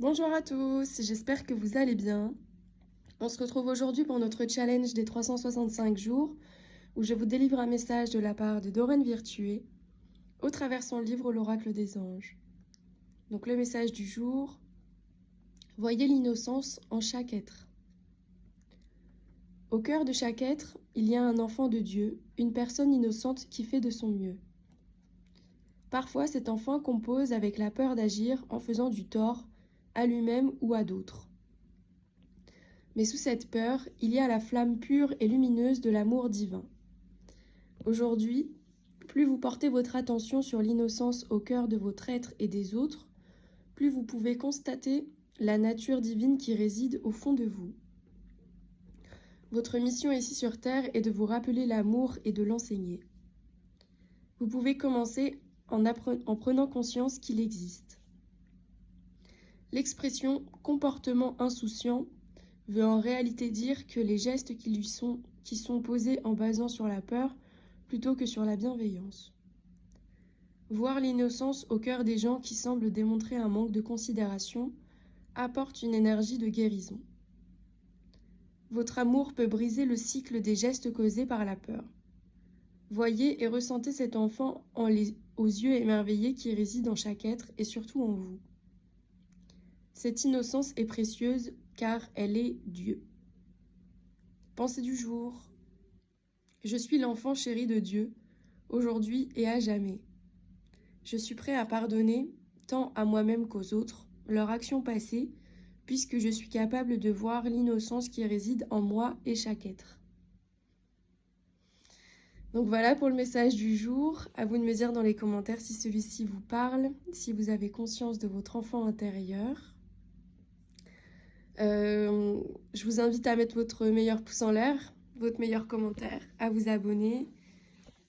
Bonjour à tous, j'espère que vous allez bien. On se retrouve aujourd'hui pour notre challenge des 365 jours où je vous délivre un message de la part de Doreen Virtué au travers son livre L'Oracle des Anges. Donc le message du jour, voyez l'innocence en chaque être. Au cœur de chaque être, il y a un enfant de Dieu, une personne innocente qui fait de son mieux. Parfois, cet enfant compose avec la peur d'agir en faisant du tort à lui-même ou à d'autres. Mais sous cette peur, il y a la flamme pure et lumineuse de l'amour divin. Aujourd'hui, plus vous portez votre attention sur l'innocence au cœur de votre être et des autres, plus vous pouvez constater la nature divine qui réside au fond de vous. Votre mission ici sur Terre est de vous rappeler l'amour et de l'enseigner. Vous pouvez commencer en prenant conscience qu'il existe. L'expression « comportement insouciant » veut en réalité dire que les gestes qui sont posés en basant sur la peur plutôt que sur la bienveillance. Voir l'innocence au cœur des gens qui semblent démontrer un manque de considération apporte une énergie de guérison. Votre amour peut briser le cycle des gestes causés par la peur. Voyez et ressentez cet enfant aux yeux émerveillés qui réside en chaque être et surtout en vous. Cette innocence est précieuse car elle est Dieu. Pensée du jour. Je suis l'enfant chéri de Dieu, aujourd'hui et à jamais. Je suis prêt à pardonner, tant à moi-même qu'aux autres, leur action passée, puisque je suis capable de voir l'innocence qui réside en moi et chaque être. Donc voilà pour le message du jour. À vous de me dire dans les commentaires si celui-ci vous parle, si vous avez conscience de votre enfant intérieur. Je vous invite à mettre votre meilleur pouce en l'air, votre meilleur commentaire, à vous abonner.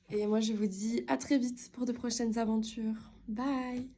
Et moi, je vous dis à très vite pour de prochaines aventures. Bye!